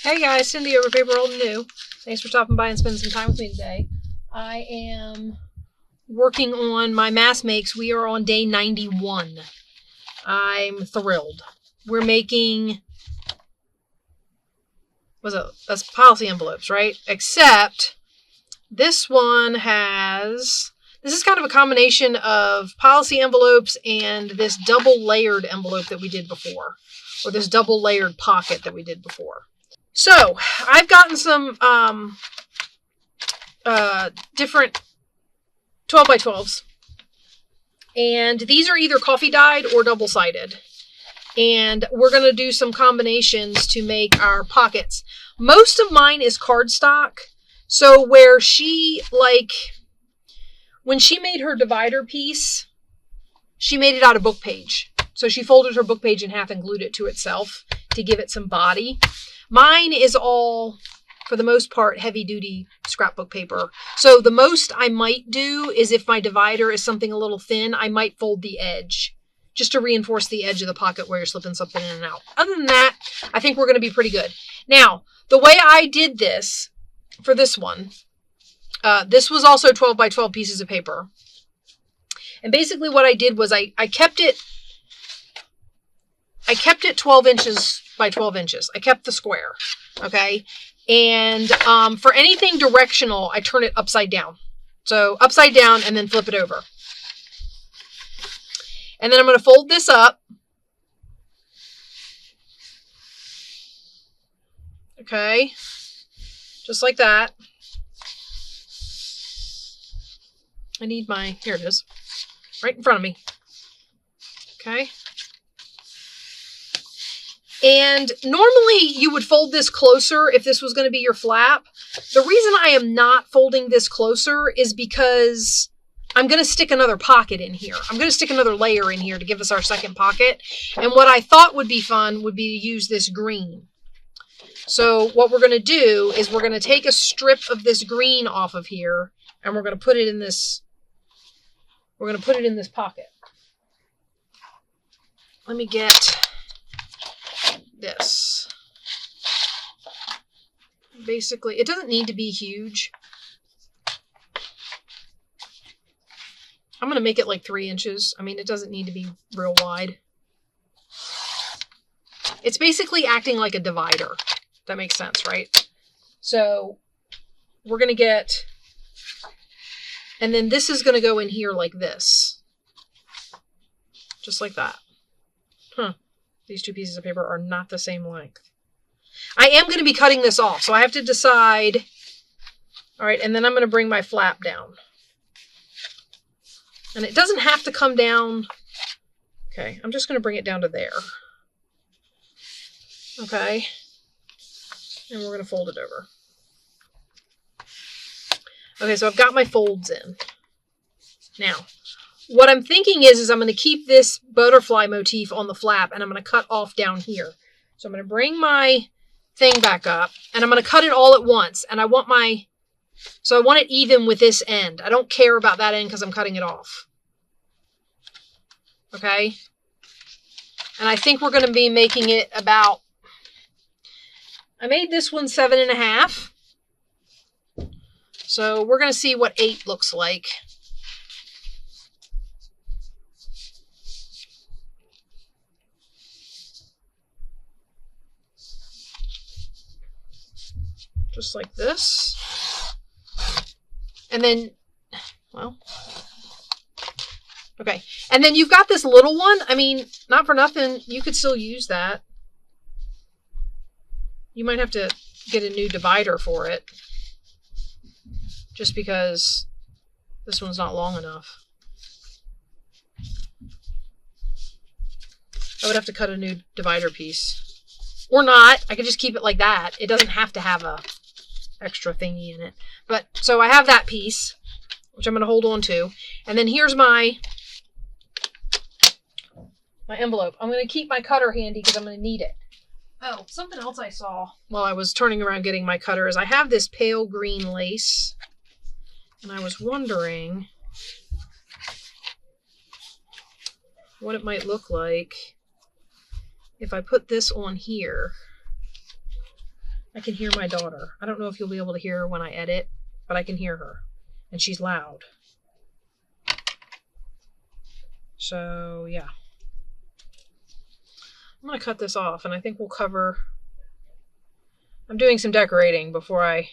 Hey guys, Cindy over paper.old.new. Thanks for stopping by and spending some time with me today. I am working on my mass makes. We are on day 91. I'm thrilled. We're making, that's policy envelopes, right? Except this one this is kind of a combination of policy envelopes and this double layered envelope that we did before, or this double layered pocket that we did before. So I've gotten some different 12 by 12s, and these are either coffee dyed or double sided, and we're going to do some combinations to make our pockets. Most of mine is cardstock, so where when she made her divider piece, she made it out of book page. So she folded her book page in half and glued it to itself to give it some body. Mine is all, for the most part, heavy-duty scrapbook paper. So the most I might do is if my divider is something a little thin, I might fold the edge just to reinforce the edge of the pocket where you're slipping something in and out. Other than that, I think we're going to be pretty good. Now, the way I did this for this one, this was also 12 by 12 pieces of paper. And basically what I did was I kept it 12 inches by 12 inches. I kept the square, okay? And for anything directional, I turn it upside down. So upside down and then flip it over. And then I'm going to fold this up. Okay, just like that. I need here it is, right in front of me. Okay. And normally you would fold this closer if this was going to be your flap. The reason I am not folding this closer is because I'm going to stick another pocket in here. I'm going to stick another layer in here to give us our second pocket. And what I thought would be fun would be to use this green. So what we're going to do is we're going to take a strip of this green off of here and we're going to put it in this, pocket. Let me get this. Basically, it doesn't need to be huge. I'm going to make it like 3 inches. I mean, it doesn't need to be real wide. It's basically acting like a divider. That makes sense, right? So we're going to get, and then this is going to go in here like this. Just like that. Huh. These two pieces of paper are not the same length. I am going to be cutting this off, so I have to decide. All right, and then I'm going to bring my flap down. And it doesn't have to come down. Okay, I'm just going to bring it down to there. Okay. And we're going to fold it over. Okay, so I've got my folds in. Now, what I'm thinking is I'm going to keep this butterfly motif on the flap, and I'm going to cut off down here. So I'm going to bring my thing back up, and I'm going to cut it all at once. And I want it even with this end. I don't care about that end because I'm cutting it off. Okay? And I think we're going to be making it about, I made this one 7.5. So we're going to see what 8 looks like. Just like this. And then, well, okay. And then you've got this little one. I mean, not for nothing, you could still use that. You might have to get a new divider for it. Just because this one's not long enough. I would have to cut a new divider piece. Or not. I could just keep it like that. It doesn't have to have a extra thingy in it. But so I have that piece, which I'm going to hold on to. And then here's my envelope. I'm going to keep my cutter handy because I'm going to need it. Oh, something else I saw while I was turning around getting my cutter is I have this pale green lace. And I was wondering what it might look like if I put this on here I can hear my daughter. I don't know if you'll be able to hear her when I edit, but I can hear her. And she's loud. So, yeah. I'm going to cut this off, and I think we'll cover... I'm doing some decorating before I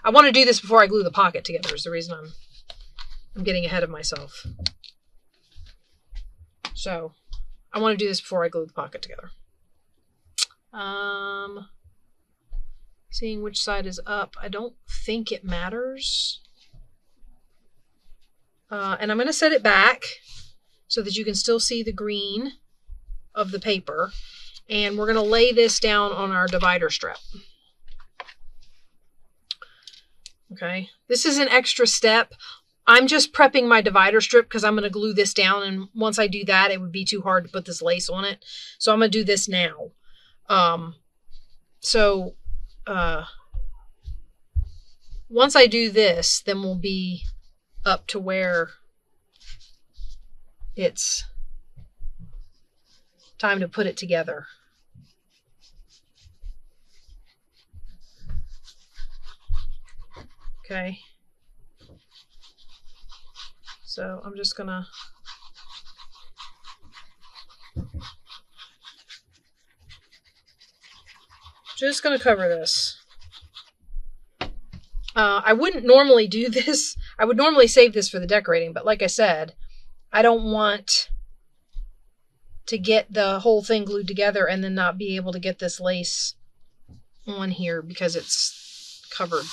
want to do this before I glue the pocket together is the reason I'm getting ahead of myself. So, I want to do this before I glue the pocket together. Seeing which side is up. I don't think it matters. And I'm going to set it back so that you can still see the green of the paper. And we're going to lay this down on our divider strip. Okay, this is an extra step. I'm just prepping my divider strip because I'm going to glue this down. And once I do that, it would be too hard to put this lace on it. So I'm going to do this now. Once I do this, then we'll be up to where it's time to put it together. Okay. So I'm just gonna cover this. I wouldn't normally do this. I would normally save this for the decorating, but like I said, I don't want to get the whole thing glued together and then not be able to get this lace on here because it's covered,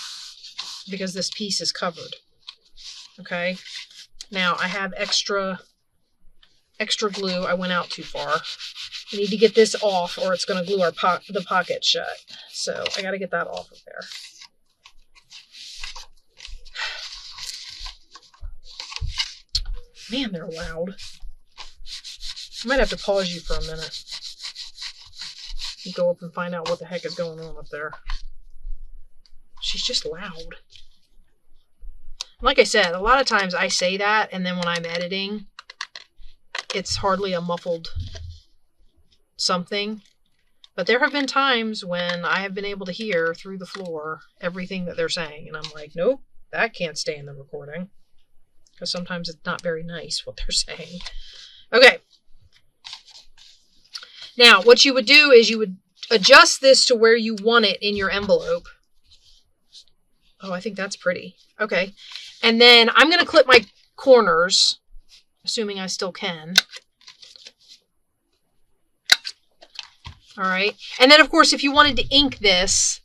because this piece is covered. Okay. Now I have extra glue. I went out too far. I need to get this off or it's going to glue the pocket shut. So I got to get that off of there. Man, they're loud. I might have to pause you for a minute. And go up and find out what the heck is going on up there. She's just loud. Like I said, a lot of times I say that, and then when I'm editing, it's hardly a muffled something. But there have been times when I have been able to hear through the floor everything that they're saying. And I'm like, nope, that can't stay in the recording. Because sometimes it's not very nice what they're saying. Okay. Now, what you would do is you would adjust this to where you want it in your envelope. Oh, I think that's pretty. Okay. And then I'm going to clip my corners, assuming I still can. All right. And then, of course, if you wanted to ink this,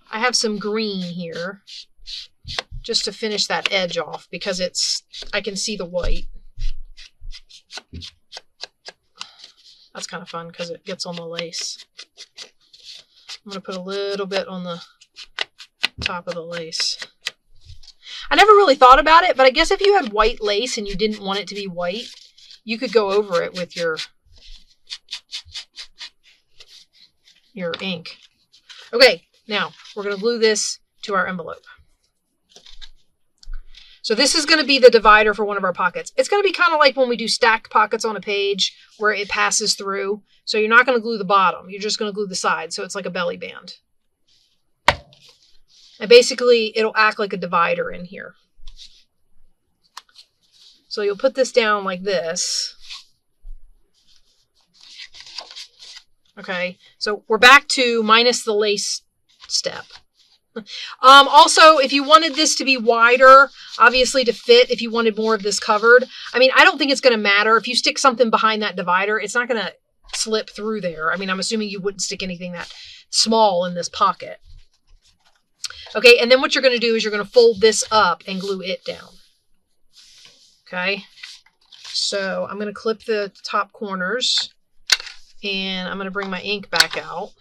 I have some green here just to finish that edge off because I can see the white. That's kind of fun because it gets on the lace. I'm going to put a little bit on the top of the lace. I never really thought about it, but I guess if you had white lace and you didn't want it to be white, you could go over it with your ink. Okay, now we're going to glue this to our envelope. So this is going to be the divider for one of our pockets. It's going to be kind of like when we do stacked pockets on a page where it passes through. So you're not going to glue the bottom. You're just going to glue the side. So it's like a belly band. And basically, it'll act like a divider in here. So you'll put this down like this. Okay, so we're back to minus the lace step. Also, if you wanted this to be wider, obviously to fit, if you wanted more of this covered, I mean, I don't think it's going to matter. If you stick something behind that divider, it's not going to slip through there. I mean, I'm assuming you wouldn't stick anything that small in this pocket. Okay, and then what you're going to do is you're going to fold this up and glue it down. Okay, so I'm going to clip the top corners and I'm going to bring my ink back out.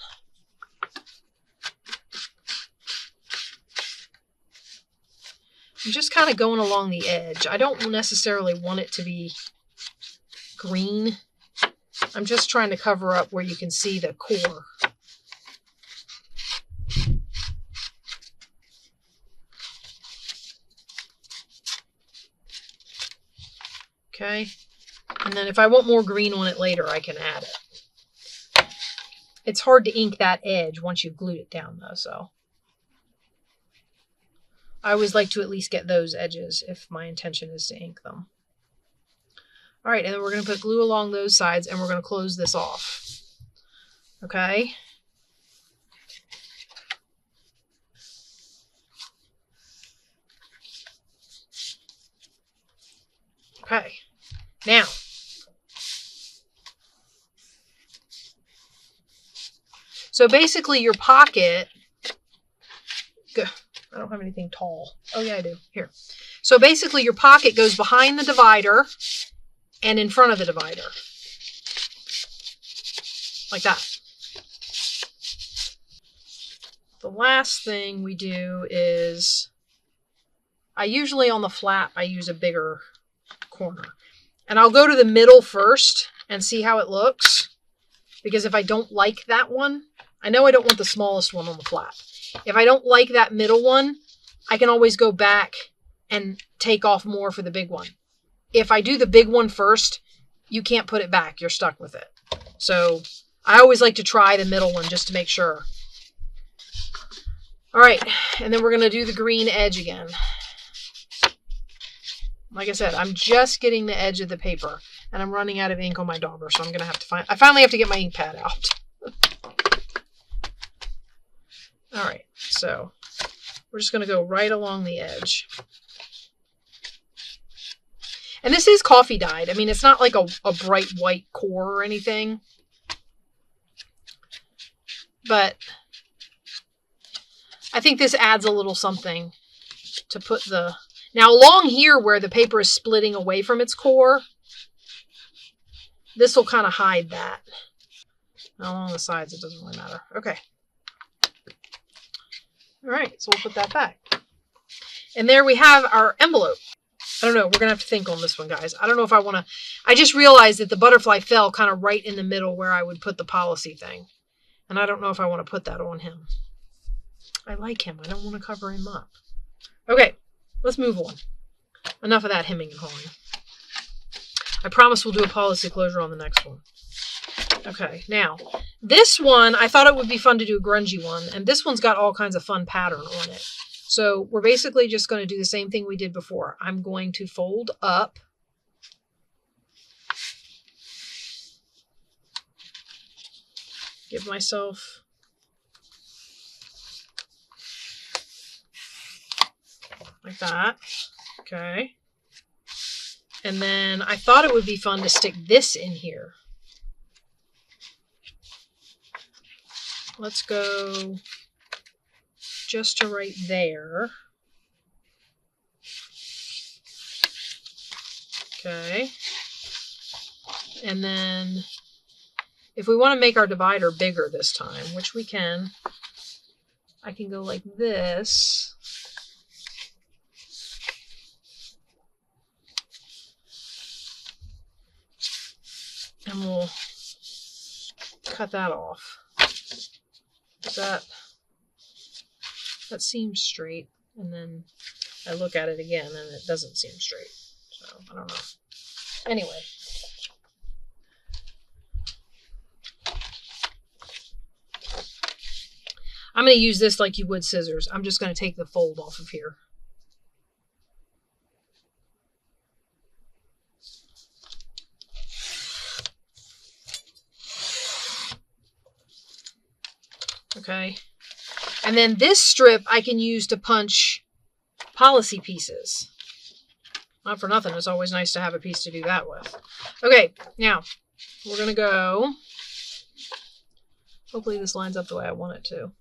I'm just kind of going along the edge. I don't necessarily want it to be green. I'm just trying to cover up where you can see the core. Okay, and then if I want more green on it later, I can add it. It's hard to ink that edge once you've glued it down though, so. I always like to at least get those edges if my intention is to ink them. All right, and then we're going to put glue along those sides and we're going to close this off. Okay. Okay. Now, so basically your pocket, I don't have anything tall. Oh yeah, I do. Here. So basically your pocket goes behind the divider and in front of the divider. Like that. The last thing we do is, I usually on the flap, I use a bigger corner. And I'll go to the middle first and see how it looks. Because if I don't like that one, I know I don't want the smallest one on the flap. If I don't like that middle one, I can always go back and take off more for the big one. If I do the big one first, you can't put it back. You're stuck with it. So I always like to try the middle one just to make sure. All right, and then we're going to do the green edge again. Like I said, I'm just getting the edge of the paper, and I'm running out of ink on my dauber, so I'm going to have to I finally have to get my ink pad out. All right, so we're just going to go right along the edge. And this is coffee dyed. I mean, it's not like a bright white core or anything. But I think this adds a little something to put the... Now along here where the paper is splitting away from its core, this will kind of hide that. Now along the sides, it doesn't really matter. Okay. All right, so we'll put that back. And there we have our envelope. I don't know. We're going to have to think on this one, guys. I don't know if I want to... I just realized that the butterfly fell kind of right in the middle where I would put the policy thing. And I don't know if I want to put that on him. I like him. I don't want to cover him up. Okay, let's move on. Enough of that hemming and hawing. I promise we'll do a policy closure on the next one. Okay, now, this one, I thought it would be fun to do a grungy one. And this one's got all kinds of fun pattern on it. So we're basically just going to do the same thing we did before. I'm going to fold up. Give myself like that. Okay. And then I thought it would be fun to stick this in here. Let's go just to right there. Okay. And then if we want to make our divider bigger this time, which we can, I can go like this. And we'll cut that off. That seems straight, and then I look at it again and it doesn't seem straight. So I don't know. Anyway. I'm going to use this like you would scissors. I'm just going to take the fold off of here. Okay. And then this strip I can use to punch policy pieces. Not for nothing. It's always nice to have a piece to do that with. Okay. Now we're going to go. Hopefully this lines up the way I want it to.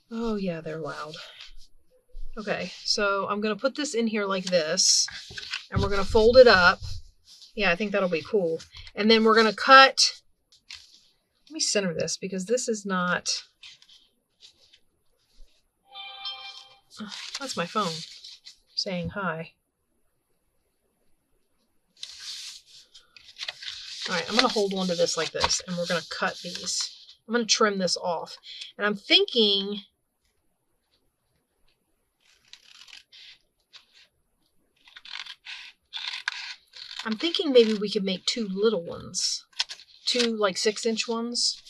Oh yeah, they're loud. Okay. So I'm going to put this in here like this. And we're going to fold it up. Yeah, I think that'll be cool. And then we're going to cut. Let me center this because this is not... Oh, that's my phone saying hi. All right, I'm going to hold on to this like this, and we're going to cut these. I'm going to trim this off. And I'm thinking... maybe we could make two little ones. 2 like 6-inch ones.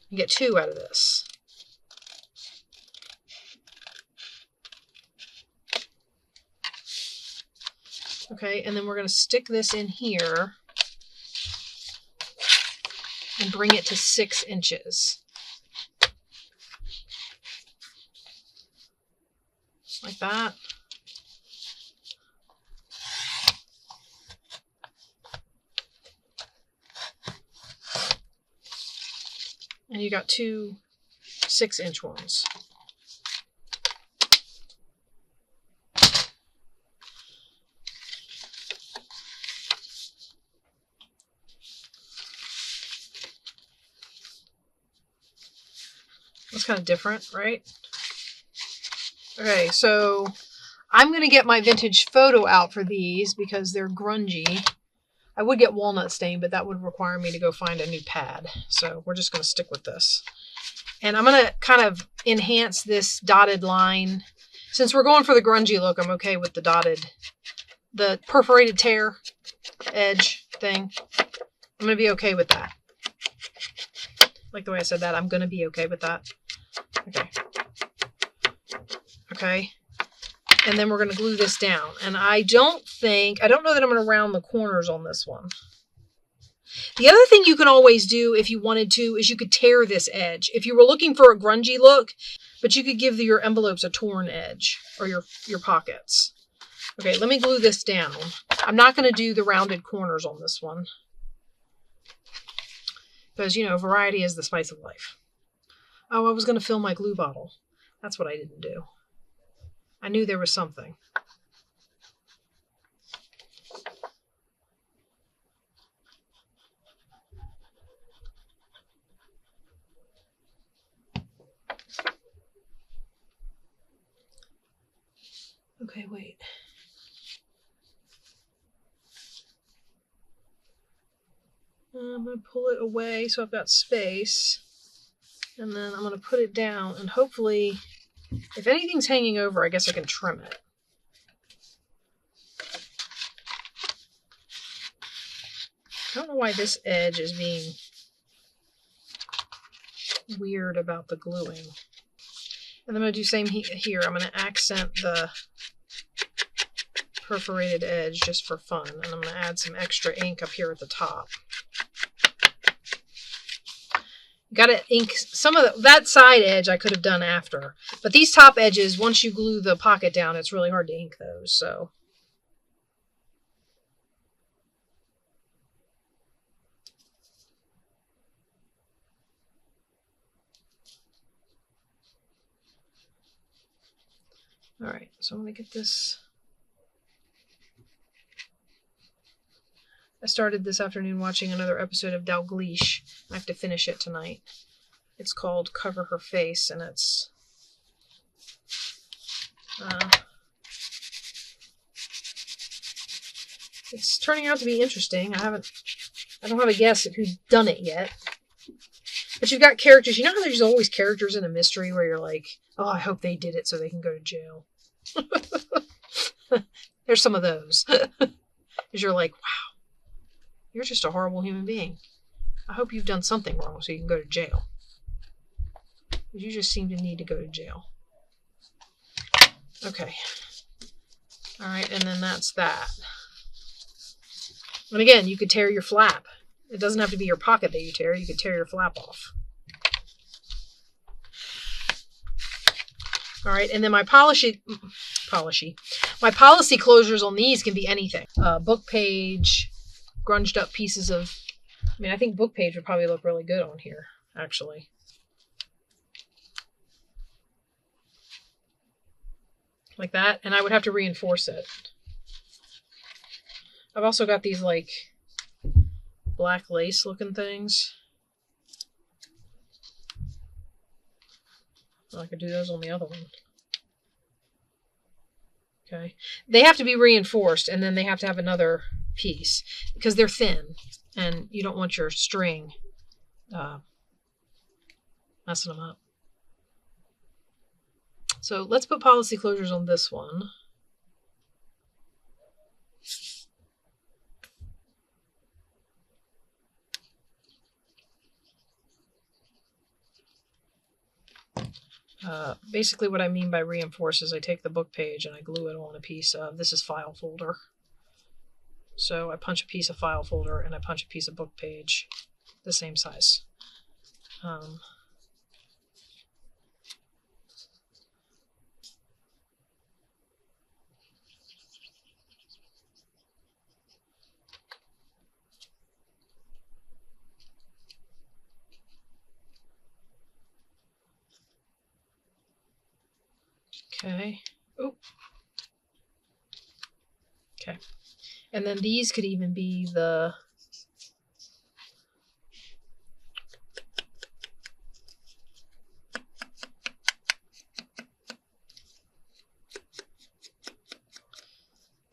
You get 2 out of this. Okay, and then we're going to stick this in here and bring it to 6 inches. Like that. And you got 2 6-inch ones. That's kind of different, right? Okay, so I'm going to get my vintage photo out for these because they're grungy. I would get walnut stain, but that would require me to go find a new pad. So we're just going to stick with this. And I'm going to kind of enhance this dotted line. Since we're going for the grungy look, I'm okay with the perforated tear edge thing. I'm going to be okay with that. Like the way I said that, I'm going to be okay with that. Okay. Okay. And then we're going to glue this down. And I don't know that I'm going to round the corners on this one. The other thing you can always do if you wanted to is you could tear this edge. If you were looking for a grungy look, but you could give your envelopes a torn edge or your pockets. Okay, let me glue this down. I'm not going to do the rounded corners on this one. Because, you know, variety is the spice of life. Oh, I was going to fill my glue bottle. That's what I didn't do. I knew there was something. Okay, wait. I'm going to pull it away so I've got space. And then I'm going to put it down, and hopefully, if anything's hanging over, I guess I can trim it. I don't know why this edge is being weird about the gluing. And I'm going to do same here. I'm going to accent the perforated edge just for fun. And I'm going to add some extra ink up here at the top. Got to ink some of that side edge I could have done after. But these top edges, once you glue the pocket down, it's really hard to ink those. So all right, so I'm going to get this. I started this afternoon watching another episode of Dalgleish. I have to finish it tonight. It's called Cover Her Face, and it's turning out to be interesting. I don't have a guess at who's done it yet. But you've got characters. You know how there's always characters in a mystery where you're like, oh, I hope they did it so they can go to jail. There's some of those. Because you're like, wow, you're just a horrible human being. I hope you've done something wrong so you can go to jail. You just seem to need to go to jail. Okay. All right, and then that's that. And again, you could tear your flap. It doesn't have to be your pocket that you tear. You could tear your flap off. All right, and then my policy closures on these can be anything. Book page, grunged up pieces of, I think book page would probably look really good on here, actually. Like that, and I would have to reinforce it. I've also got these like black lace looking things. Well, I could do those on the other one. Okay. They have to be reinforced, and then they have to have another piece because they're thin, and you don't want your string messing them up. So let's put policy closures on this one. Basically what I mean by reinforce is I take the book page and I glue it on a piece of, this is file folder. So I punch a piece of file folder and I punch a piece of book page the same size. Okay. Oh. Okay. And then these could even be the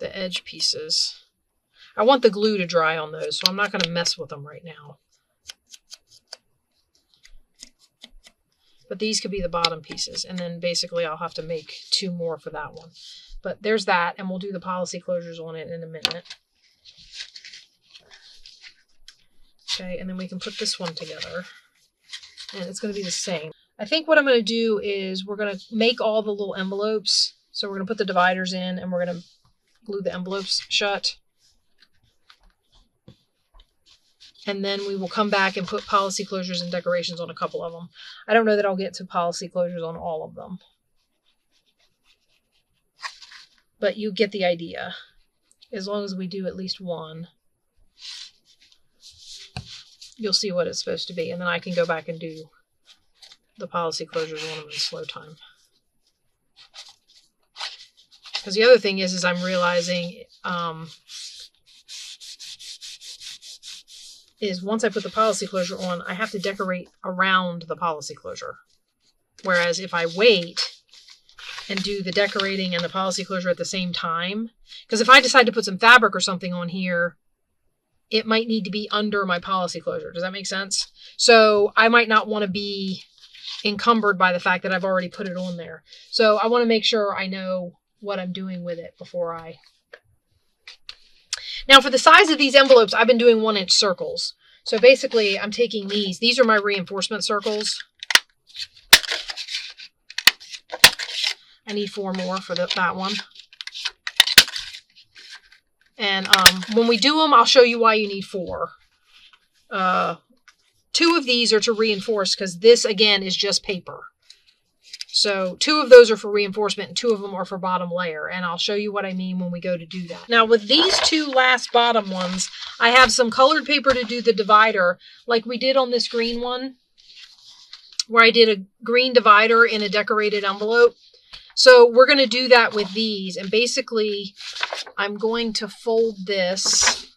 edge pieces. I want the glue to dry on those, so I'm not going to mess with them right now. But these could be the bottom pieces, and then basically I'll have to make 2 more for that one. But there's that, and we'll do the policy closures on it in a minute. Okay, and then we can put this one together, and it's going to be the same. I think what I'm going to do is we're going to make all the little envelopes. So we're going to put the dividers in, and we're going to glue the envelopes shut. And then we will come back and put policy closures and decorations on a couple of them. I don't know that I'll get to policy closures on all of them. But you get the idea. As long as we do at least one, you'll see what it's supposed to be. And then I can go back and do the policy closures on them in slow time. Because the other thing is I'm realizing is once I put the policy closure on, I have to decorate around the policy closure. Whereas if I wait and do the decorating and the policy closure at the same time, because if I decide to put some fabric or something on here, it might need to be under my policy closure. Does that make sense? So I might not want to be encumbered by the fact that I've already put it on there. So I want to make sure I know what I'm doing with it before I... Now for the size of these envelopes, I've been doing 1-inch circles. So basically I'm taking these are my reinforcement circles. I need 4 more for that one. And when we do them, I'll show you why you need 4. 2 of these are to reinforce because this again is just paper. So 2 of those are for reinforcement and 2 of them are for bottom layer. And I'll show you what I mean when we go to do that. Now with these 2 last bottom ones, I have some colored paper to do the divider like we did on this green one, where I did a green divider in a decorated envelope. So we're going to do that with these. And basically I'm going to fold this.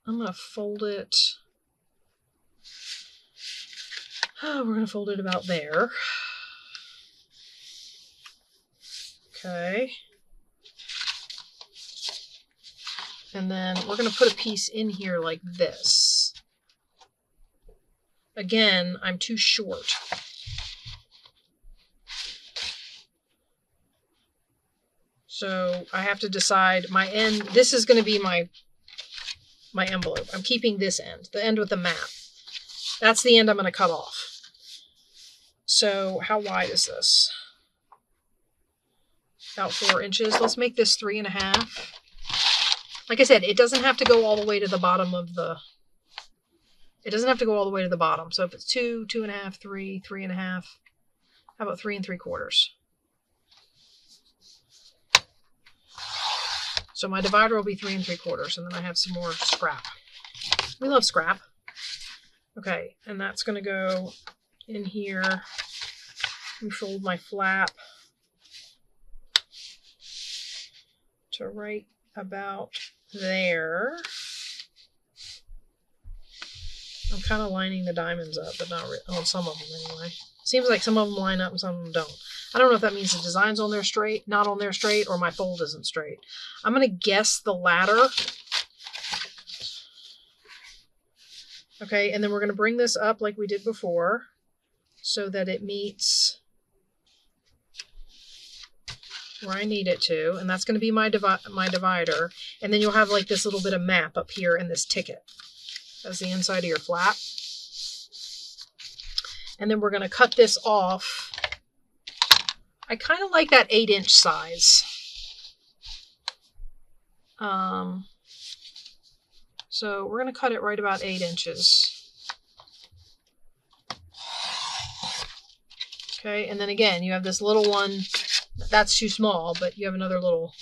I'm going to fold it. We're going to fold it about there. Okay. And then we're going to put a piece in here like this. Again, I'm too short. So I have to decide my end. This is going to be my envelope. I'm keeping this end, the end with the map. That's the end I'm going to cut off. So how wide is this? About 4 inches. Let's make this 3.5. Like I said, it doesn't have to go all the way to the bottom of the... It doesn't have to go all the way to the bottom. So if it's 2, 2.5, 3, 3.5, how about 3 3/4? So my divider will be 3 3/4, and then I have some more scrap. We love scrap. Okay, and that's going to go in here. Let me fold my flap to right about there. I'm kind of lining the diamonds up, but not on some of them anyway. Seems like some of them line up and some of them don't. I don't know if that means the design's on there straight, not on there straight, or my fold isn't straight. I'm going to guess the latter. Okay, and then we're going to bring this up like we did before so that it meets where I need it to. And that's going to be my divider. And then you'll have like this little bit of map up here in this ticket. as the inside of your flap. And then we're going to cut this off. I kind of like that 8-inch size. So we're going to cut it right about 8 inches. Okay, and then again, you have this little one. That's too small, but you have another little.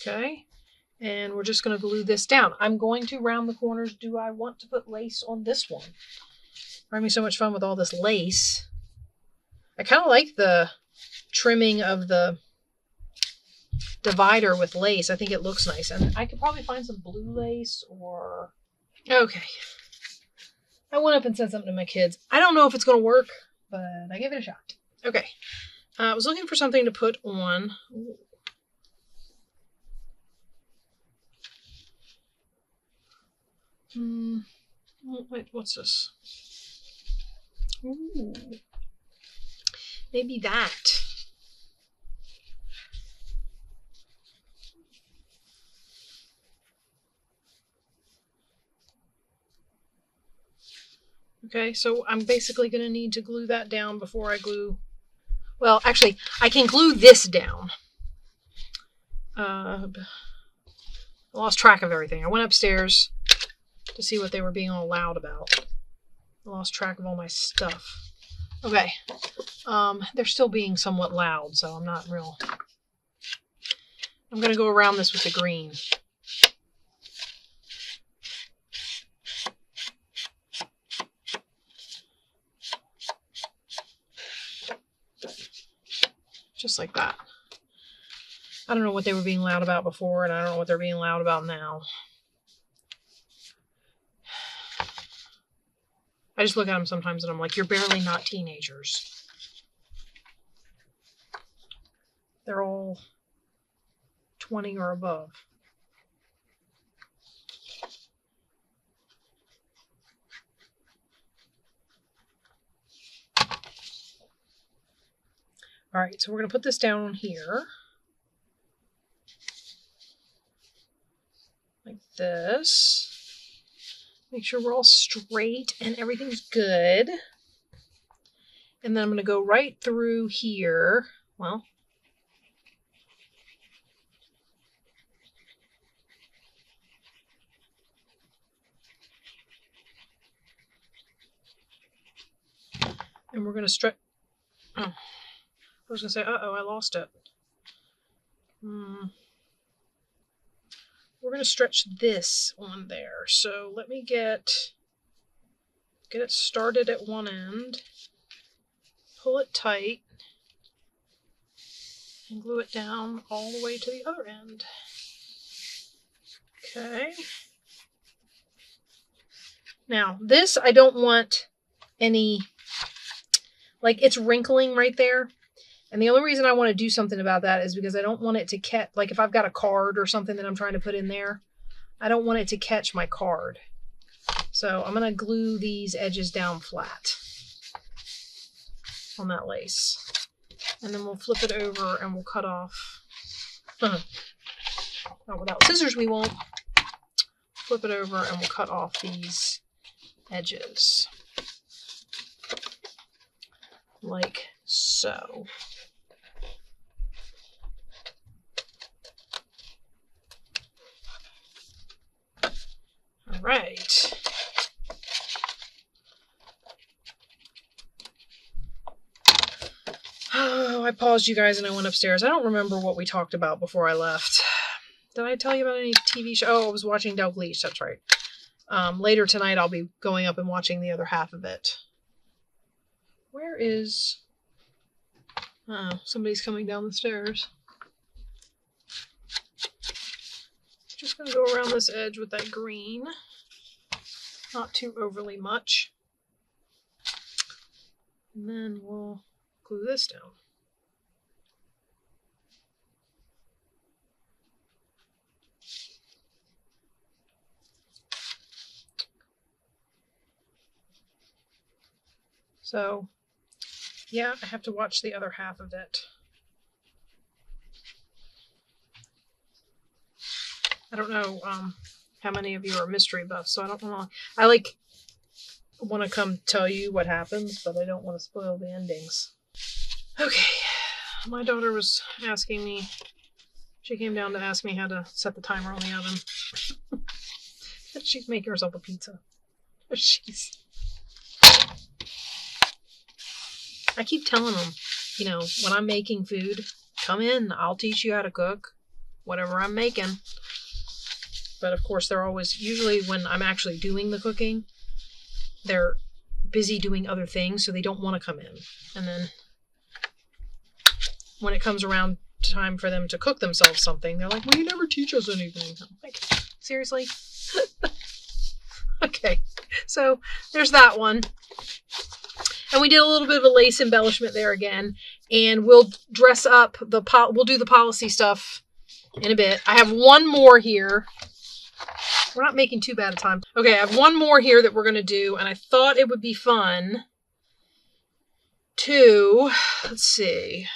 Okay, and we're just going to glue this down. I'm going to round the corners. Do I want to put lace on this one? I'm having so much fun with all this lace. I kind of like the trimming of the divider with lace. I think it looks nice. And I could probably find some blue lace or... Okay. I went up and said something to my kids. I don't know if it's going to work, but I give it a shot. Okay. I was looking for something to put on. Wait, what's this? Ooh. Maybe that. Okay, so I'm basically going to need to glue that down before I glue... Well, actually, I can glue this down. I lost track of everything. I went upstairs to see what they were being all loud about. I lost track of all my stuff. Okay. They're still being somewhat loud, so I'm not real... I'm going to go around this with the green. Just like that. I don't know what they were being loud about before, and I don't know what they're being loud about now. I just look at them sometimes and I'm like, you're barely not teenagers. They're all 20 or above. All right, so we're going to put this down on here. Like this. Make sure we're all straight and everything's good. And then I'm going to go right through here. Well, and we're going to stretch. Oh, I was going to say, uh-oh, I lost it. We're going to stretch this on there. So let me get it started at one end, pull it tight, and glue it down all the way to the other end. Okay. Now, this I don't want any, like it's wrinkling right there. And the only reason I want to do something about that is because I don't want it to catch, like if I've got a card or something that I'm trying to put in there, I don't want it to catch my card. So I'm going to glue these edges down flat on that lace. And then we'll flip it over and we'll cut off. Not without scissors we won't. Flip it over and we'll cut off these edges. Like so. All right. Oh, I paused you guys and I went upstairs. I don't remember what we talked about before I left. Did I tell you about any TV show? Oh, I was watching Dalgleish. That's right. Later tonight, I'll be going up and watching the other half of it. Where is... Oh, somebody's coming down the stairs. Just going to go around this edge with that green. Not too overly much. And then we'll glue this down. So, yeah, I have to watch the other half of it. I don't know how many of you are mystery buffs, so I don't want to. Want to come tell you what happens, but I don't want to spoil the endings. Okay, my daughter was asking me. She came down to ask me how to set the timer on the oven. She's making herself a pizza. I keep telling them, you know, when I'm making food, come in, I'll teach you how to cook, whatever I'm making. But of course, they're always, usually when I'm actually doing the cooking, they're busy doing other things, so they don't want to come in. And then when it comes around time for them to cook themselves something, they're like, well, you never teach us anything. I'm like, seriously? Okay, so there's that one. And we did a little bit of a lace embellishment there again. And we'll dress up, we'll do the policy stuff in a bit. I have one more here. We're not making too bad a time. Okay, I have one more here that we're going to do, and I thought it would be fun to, let's see,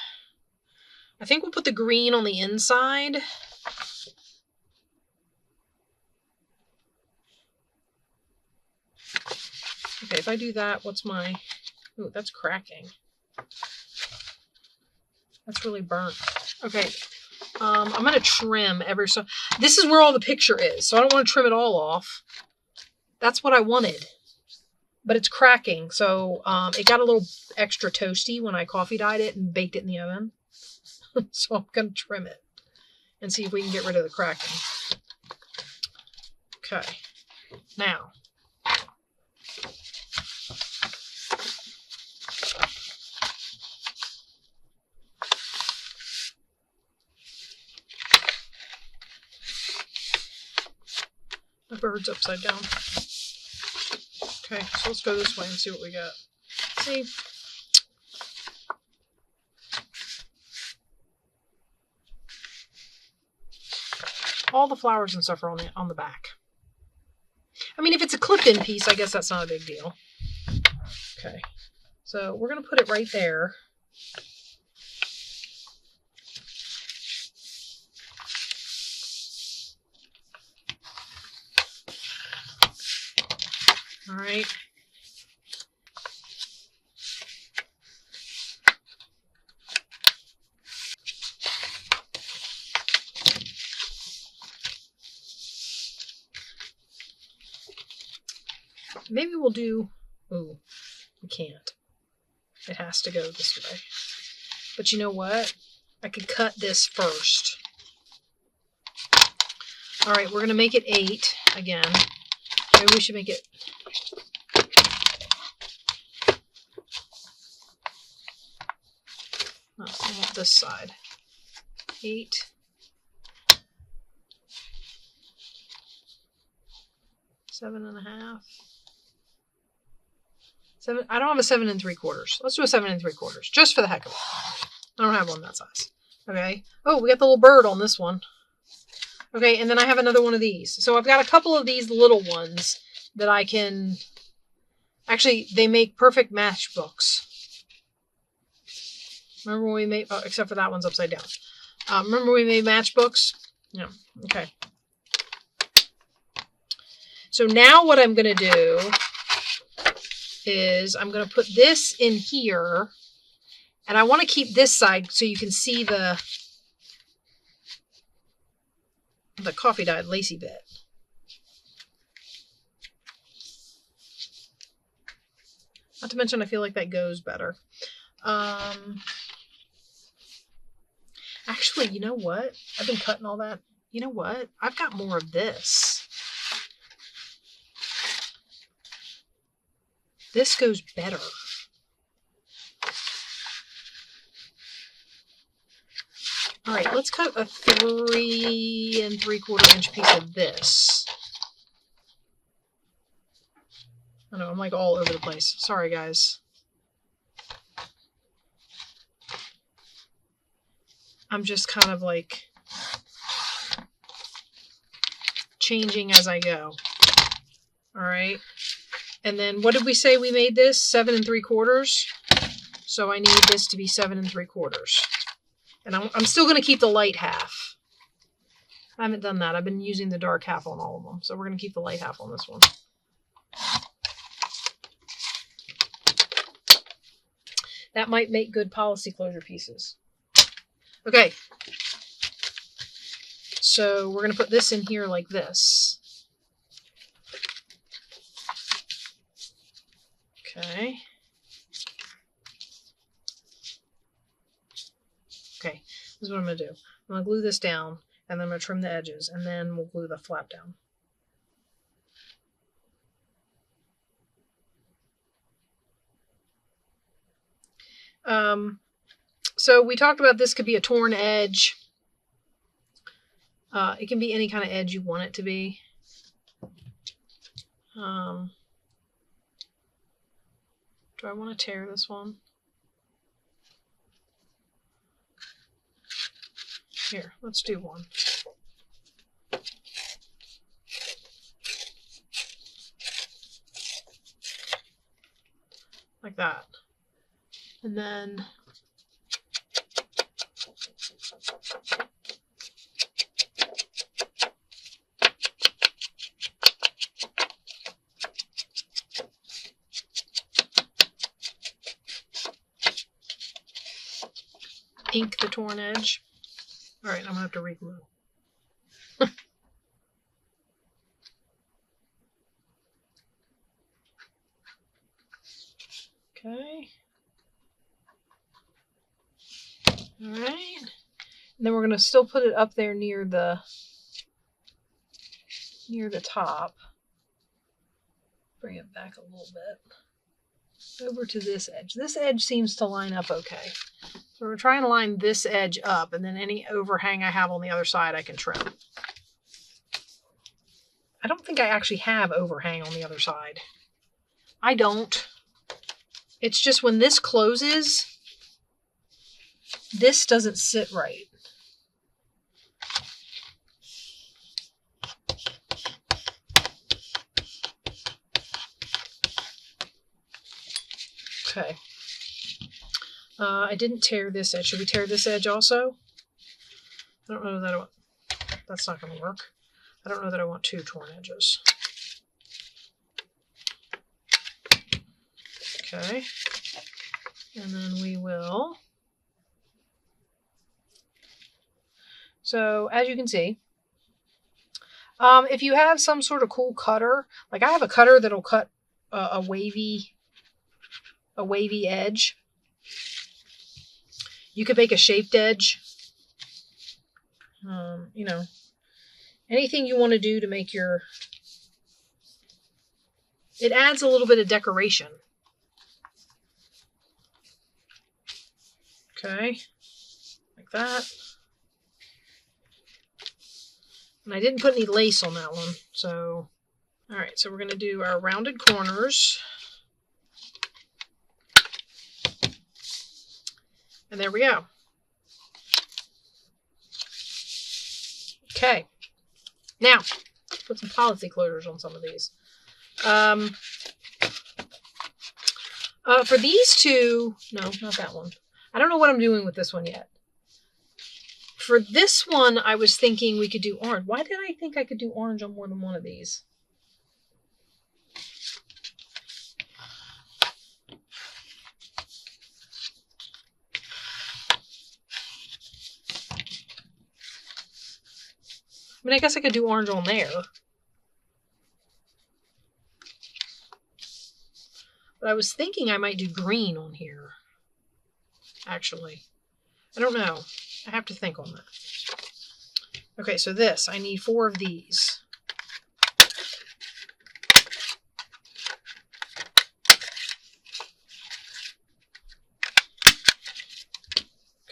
I think we'll put the green on the inside. Okay, if I do that, what's my, ooh, that's cracking. That's really burnt. Okay. I'm going to trim ever so... This is where all the picture is, so I don't want to trim it all off. That's what I wanted. But it's cracking, so it got a little extra toasty when I coffee dyed it and baked it in the oven. So I'm going to trim it and see if we can get rid of the cracking. Okay. Now... The bird's upside down. Okay, so let's go this way and see what we got. See? All the flowers and stuff are on the back. I mean, if it's a clip-in piece, I guess that's not a big deal. Okay, so we're going to put it right there. All right. Maybe we'll do, ooh, we can't. It has to go this way. But you know what? I could cut this first. All right, we're going to make it 8 again. Maybe we should make it... Oh, I want this side. 8. 7.5. 7. I don't have a 7 3/4. Let's do a 7 3/4, just for the heck of it. I don't have one that size. Okay. Oh, we got the little bird on this one. Okay, and then I have another one of these. So I've got a couple of these little ones that I can... Actually, they make perfect matchbooks. Remember when we made... Oh, except for that one's upside down. Remember we made matchbooks? Yeah. Okay. So now what I'm going to do is I'm going to put this in here. And I want to keep this side so you can see the coffee dyed lacy bit. Not to mention I feel like that goes better. Actually, you know what? I've been cutting all that. You know what? I've got more of this. This goes better. All right, let's cut a 3 3/4 inch piece of this. I know, I'm like all over the place. Sorry, guys. I'm just kind of like changing as I go. All right. And then what did we say we made this? 7 3/4. So I need this to be 7 3/4. And I'm still going to keep the light half. I haven't done that. I've been using the dark half on all of them. So we're going to keep the light half on this one. That might make good policy closure pieces. Okay. So we're going to put this in here like this. Okay. Okay. This is what I'm going to do. I'm going to glue this down, and then I'm going to trim the edges, and then we'll glue the flap down. So we talked about this could be a torn edge. It can be any kind of edge you want it to be. Do I want to tear this one? Here, let's do one. Like that. And then ink the torn edge. All right, I'm gonna have to reglue. Okay. All right. And then we're gonna still put it up there near the top. Bring it back a little bit. Over to this edge. This edge seems to line up okay. So we're trying to line this edge up, and then any overhang I have on the other side I can trim. I don't think I actually have overhang on the other side. I don't. It's just when this closes, this doesn't sit right. Okay. I didn't tear this edge. Should we tear this edge also? I don't know that I want... That's not going to work. I don't know that I want two torn edges. Okay. And then we will... So, as you can see, if you have some sort of cool cutter, like I have a cutter that'll cut a wavy edge. You could make a shaped edge. You know, anything you want to do to make your... It adds a little bit of decoration. Okay, like that. And I didn't put any lace on that one, so... All right, so we're going to do our rounded corners. And there we go. Okay. Now, let's put some policy closures on some of these. For these two... No, not that one. I don't know what I'm doing with this one yet. For this one, I was thinking we could do orange. Why did I think I could do orange on more than one of these? I mean, I guess I could do orange on there. But I was thinking I might do green on here. Actually. I don't know. I have to think on that. Okay, so this, I need 4 of these.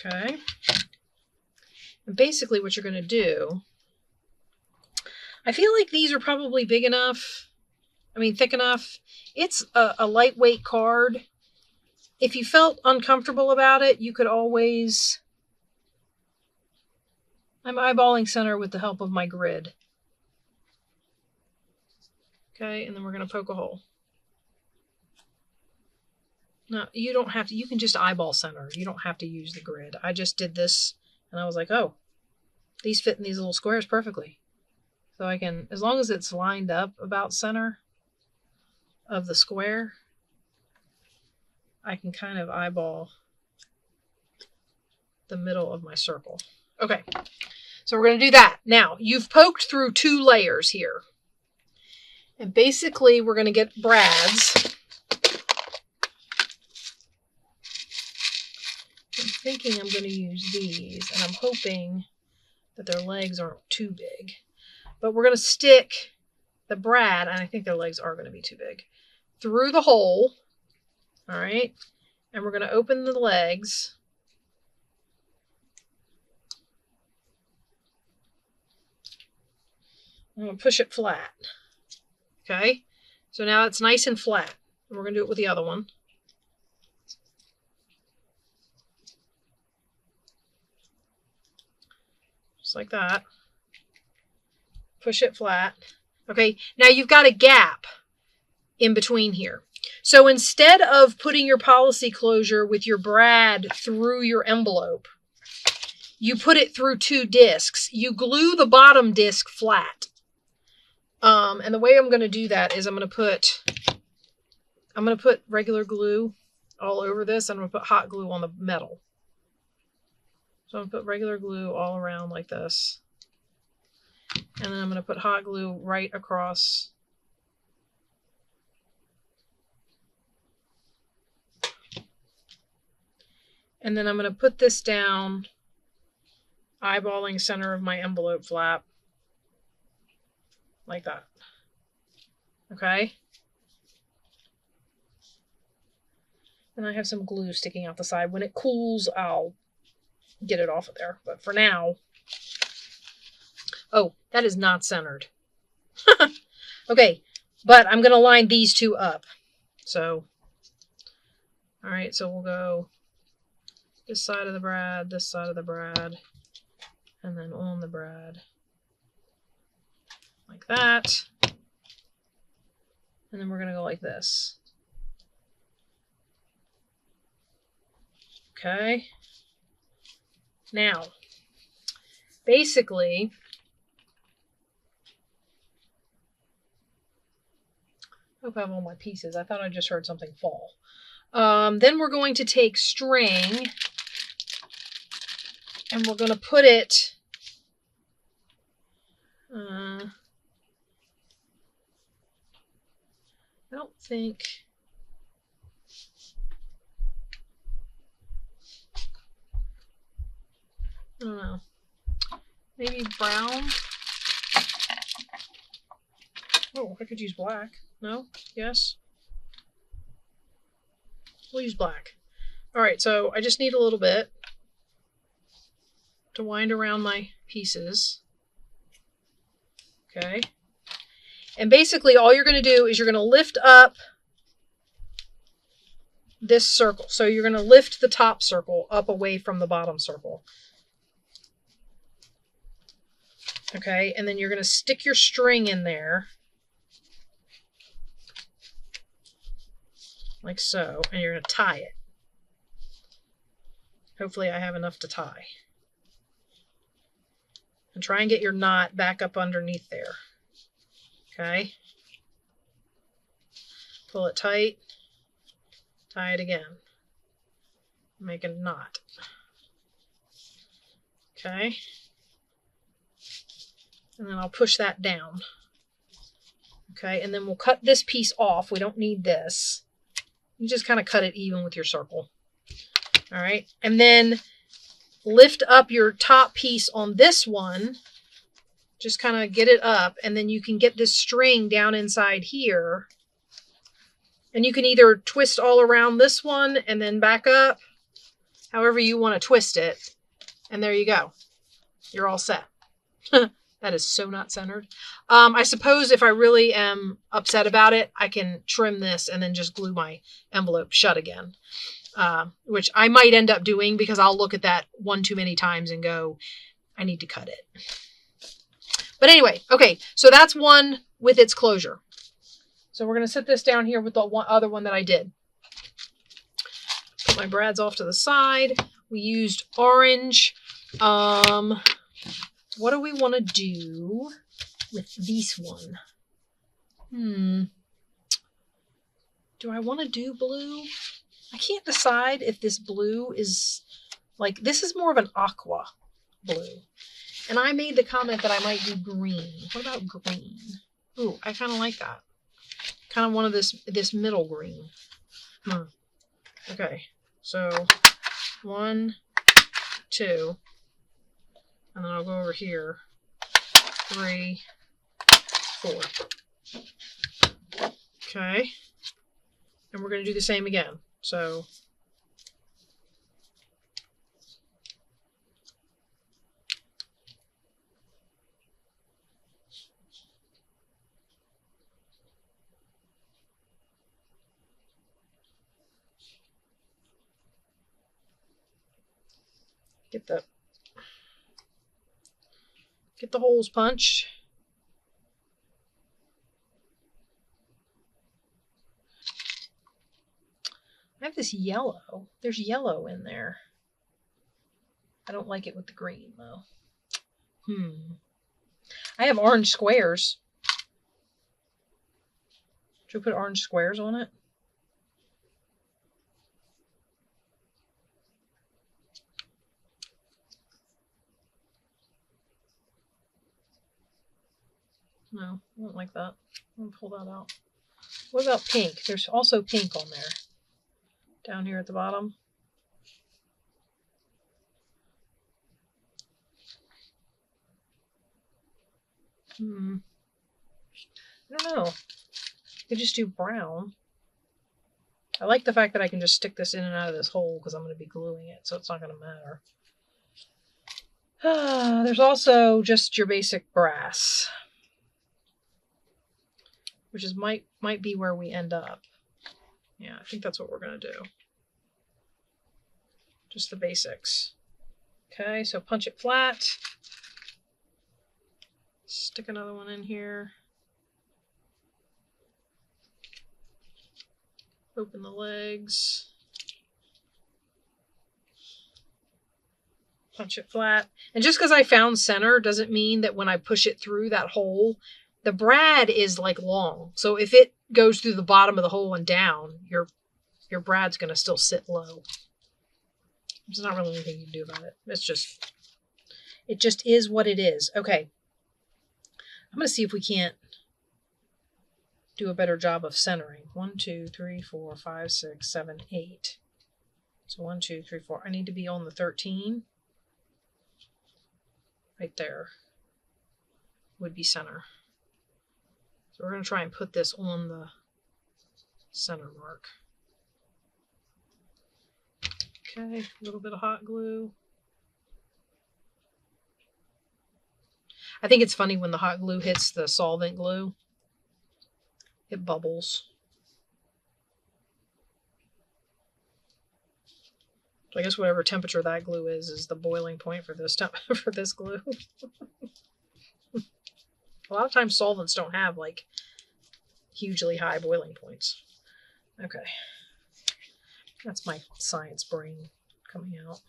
Okay. And basically what you're going to do, I feel like these are probably big enough. I mean, thick enough. It's a lightweight card. If you felt uncomfortable about it, you could always... I'm eyeballing center with the help of my grid. Okay, and then we're going to poke a hole. Now, you don't have to, you can just eyeball center. You don't have to use the grid. I just did this, and I was like, oh, These fit in these little squares perfectly. So I can, as long as it's lined up about center of the square, I can kind of eyeball the middle of my circle. Okay, so we're going to do that. Now, you've poked through 2 layers here. And basically, we're going to get brads. I'm thinking I'm going to use these, and I'm hoping that their legs aren't too big. But we're going to stick the brad, and I think their legs are going to be too big, through the hole. All right, and we're going to open the legs. I'm going to push it flat. Okay, so now it's nice and flat. And we're going to do it with the other one. Just like that. Push it flat. Okay, now you've got a gap in between here. So instead of putting your policy closure with your brad through your envelope, you put it through 2 discs. You glue the bottom disc flat. And the way I'm going to do that is I'm going to put regular glue all over this. I'm going to put hot glue on the metal. So I'm going to put regular glue all around like this. And then I'm going to put hot glue right across. And then I'm going to put this down, eyeballing center of my envelope flap. Like that. Okay. And I have some glue sticking out the side. When it cools, I'll get it off of there. But for now, oh, that is not centered. Okay, but I'm going to line these 2 up. So, all right, so we'll go this side of the brad, this side of the brad, and then on the brad. Like that. And then we're going to go like this. Okay. Now, basically, I hope I have all my pieces. I thought I just heard something fall. Then we're going to take string and we're going to put it I don't think I don't know. Maybe brown? Oh, I could use black. No? Yes? We'll use black. Alright, so I just need a little bit to wind around my pieces. Okay. And basically all you're going to do is you're going to lift up this circle. So you're going to lift the top circle up away from the bottom circle. Okay, and then you're going to stick your string in there. Like so, and you're going to tie it. Hopefully I have enough to tie. And try and get your knot back up underneath there. Okay. Pull it tight. Tie it again. Make a knot. Okay. And then I'll push that down. Okay, and then we'll cut this piece off. We don't need this. You just kind of cut it even with your circle. All right, and then lift up your top piece on this one. Just kind of get it up, and then you can get this string down inside here. And you can either twist all around this one and then back up, however you want to twist it. And there you go. You're all set. That is so not centered. I suppose if I really am upset about it, I can trim this and then just glue my envelope shut again. Which I might end up doing because I'll look at that one too many times and go, I need to cut it. But anyway, okay, so that's one with its closure. So we're going to set this down here with the other one that I did. Put my brads off to the side. We used orange. What do we want to do with this one? Do I want to do blue? I can't decide if this blue is like, this is more of an aqua blue. And I made the comment that I might do green. What about green? Ooh, I kind of like that. Kind of one of this middle green. Okay, so 1, 2, and then I'll go over here. 3, 4. Okay, and we're going to do the same again. So get the holes punched. I have this yellow. There's yellow in there. I don't like it with the green though. I have orange squares. Should we put orange squares on it? No, I don't like that. I'm gonna pull that out. What about pink? There's also pink on there. Down here at the bottom. I don't know. I could just do brown. I like the fact that I can just stick this in and out of this hole because I'm going to be gluing it, so it's not going to matter. There's also just your basic brass, which is might be where we end up. Yeah, I think that's what we're going to do. Just the basics. Okay, so punch it flat. Stick another one in here. Open the legs. Punch it flat. And just because I found center doesn't mean that when I push it through that hole, the brad is like long. So if it goes through the bottom of the hole and down, your brad's going to still sit low. There's not really anything you can do about it. It just is what it is. Okay. I'm going to see if we can't do a better job of centering. 1, 2, 3, 4, 5, 6, 7, 8. So 1, 2, 3, 4. I need to be on the 13. Right there would be center. So we're going to try and put this on the center mark. Okay, a little bit of hot glue. I think it's funny when the hot glue hits the solvent glue. It bubbles. So I guess whatever temperature that glue is the boiling point for this for this glue. A lot of times solvents don't have like hugely high boiling points. Okay. That's my science brain coming out.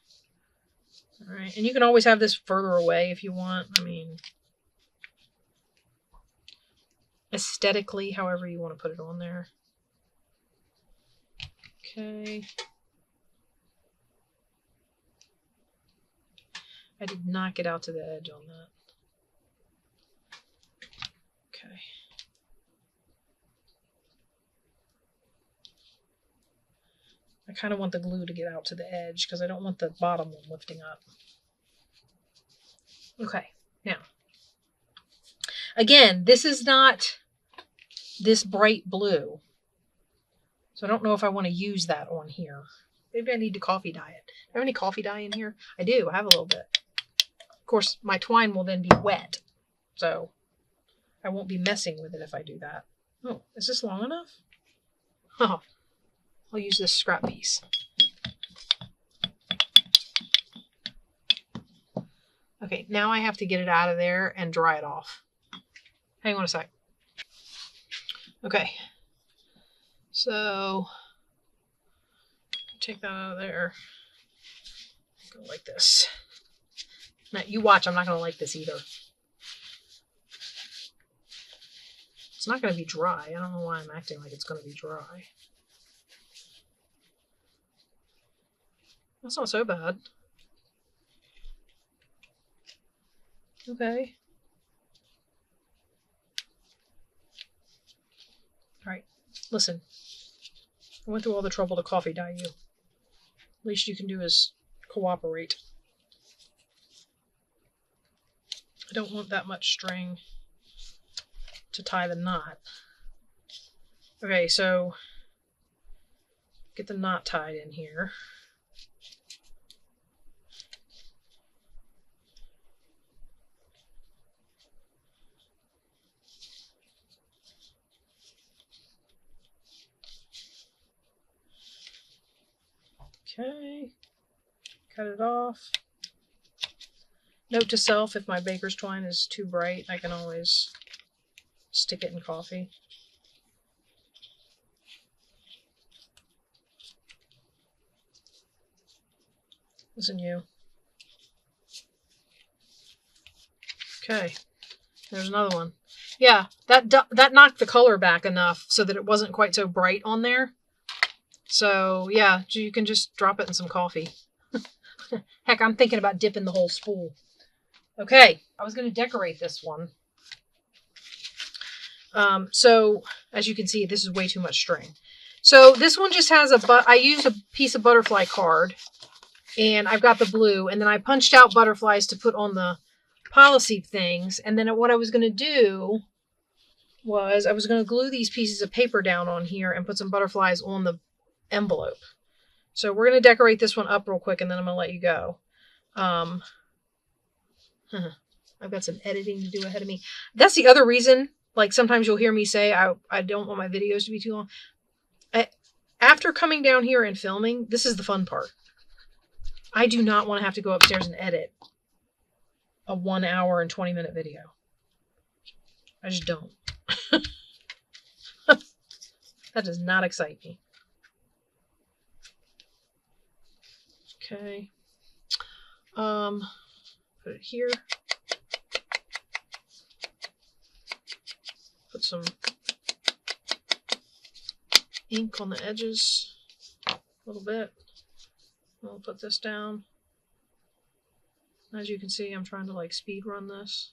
All right, and you can always have this further away if you want. I mean, aesthetically, however you want to put it on there. Okay. I did not get out to the edge on that. Okay. I kind of want the glue to get out to the edge because I don't want the bottom one lifting up. Okay, now, again, this is not this bright blue. So I don't know if I want to use that on here. Maybe I need to coffee dye it. Do I have any coffee dye in here? I do. I have a little bit. Of course, my twine will then be wet. So I won't be messing with it if I do that. Oh, is this long enough? Oh, I'll use this scrap piece. Okay, now I have to get it out of there and dry it off. Hang on a sec. Okay, so take that out of there. Go like this. Now, you watch, I'm not going to like this either. It's not going to be dry. I don't know why I'm acting like it's going to be dry. That's not so bad. Okay. Alright, listen. I went through all the trouble to coffee dye you. Least you can do is cooperate. I don't want that much string to tie the knot. Okay, so get the knot tied in here. Okay, cut it off. Note to self, if my baker's twine is too bright, I can always stick it in coffee. Listen, you. Okay, there's another one. Yeah, that knocked the color back enough so that it wasn't quite so bright on there. So, yeah, you can just drop it in some coffee. Heck, I'm thinking about dipping the whole spool. Okay, I was going to decorate this one. So, as you can see, this is way too much string. So, this one just has I used a piece of butterfly card, and I've got the blue, and then I punched out butterflies to put on the policy things, and then what I was going to do was I was going to glue these pieces of paper down on here and put some butterflies on the envelope. So we're going to decorate this one up real quick, and then I'm going to let you go. I've got some editing to do ahead of me. That's the other reason, like sometimes you'll hear me say I don't want my videos to be too long. After coming down here and filming, this is the fun part. I do not want to have to go upstairs and edit a 1 hour and 20-minute video. I just don't. That does not excite me. Okay. Put it here. Put some ink on the edges a little bit. I'll put this down. As you can see, I'm trying to like speed run this.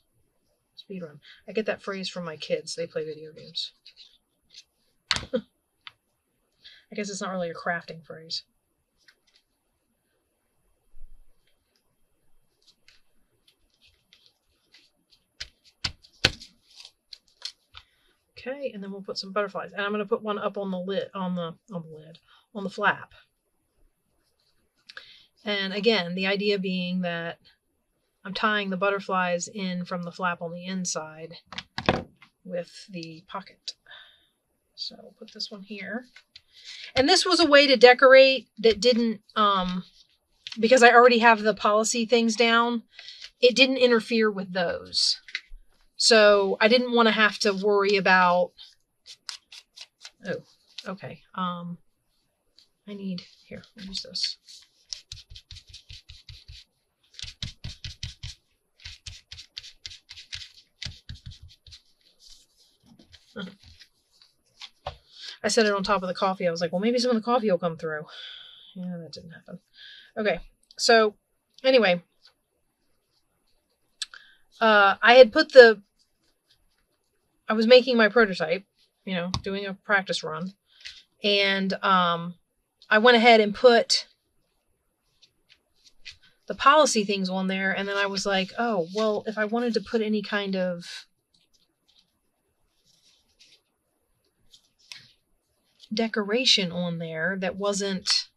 Speed run. I get that phrase from my kids. They play video games. I guess it's not really a crafting phrase. Okay, and then we'll put some butterflies. And I'm going to put one up on the lid, on the flap. And again, the idea being that I'm tying the butterflies in from the flap on the inside with the pocket. So I'll put this one here. And this was a way to decorate that didn't, because I already have the policy things down, it didn't interfere with those. So I didn't want to have to worry about, oh, okay. I need, here, I'll use this. I set it on top of the coffee. I was like, well, maybe some of the coffee will come through. Yeah, that didn't happen. Okay, so anyway, I had put I was making my prototype, you know, doing a practice run, and I went ahead and put the policy things on there, and then I was like, oh, well, if I wanted to put any kind of decoration on there that wasn't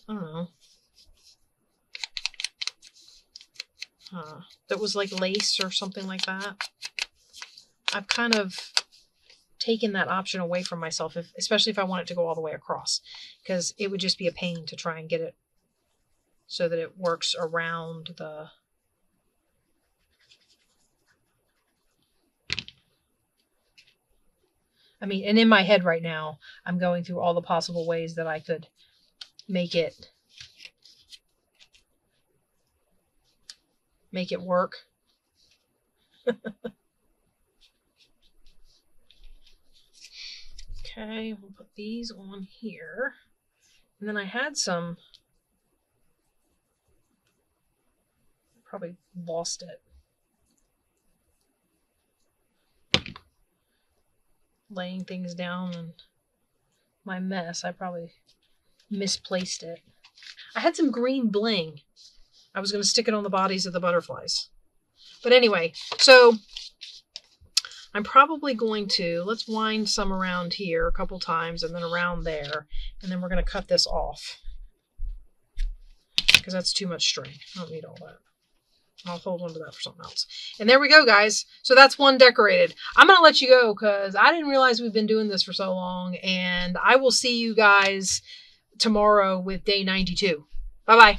I don't know, that was like lace or something like that, I've kind of taken that option away from myself, especially if I want it to go all the way across, because it would just be a pain to try and get it so that it works around the I mean, and in my head right now, I'm going through all the possible ways that I could make it work. Okay, we'll put these on here. And then I had some, probably lost it. Laying things down and my mess, I probably misplaced it. I had some green bling. I was going to stick it on the bodies of the butterflies. But anyway, so I'm probably going to, let's wind some around here a couple times and then around there. And then we're going to cut this off because that's too much string. I don't need all that. I'll hold on to that for something else. And there we go, guys. So that's one decorated. I'm going to let you go because I didn't realize we've been doing this for so long. And I will see you guys tomorrow with day 92. Bye-bye.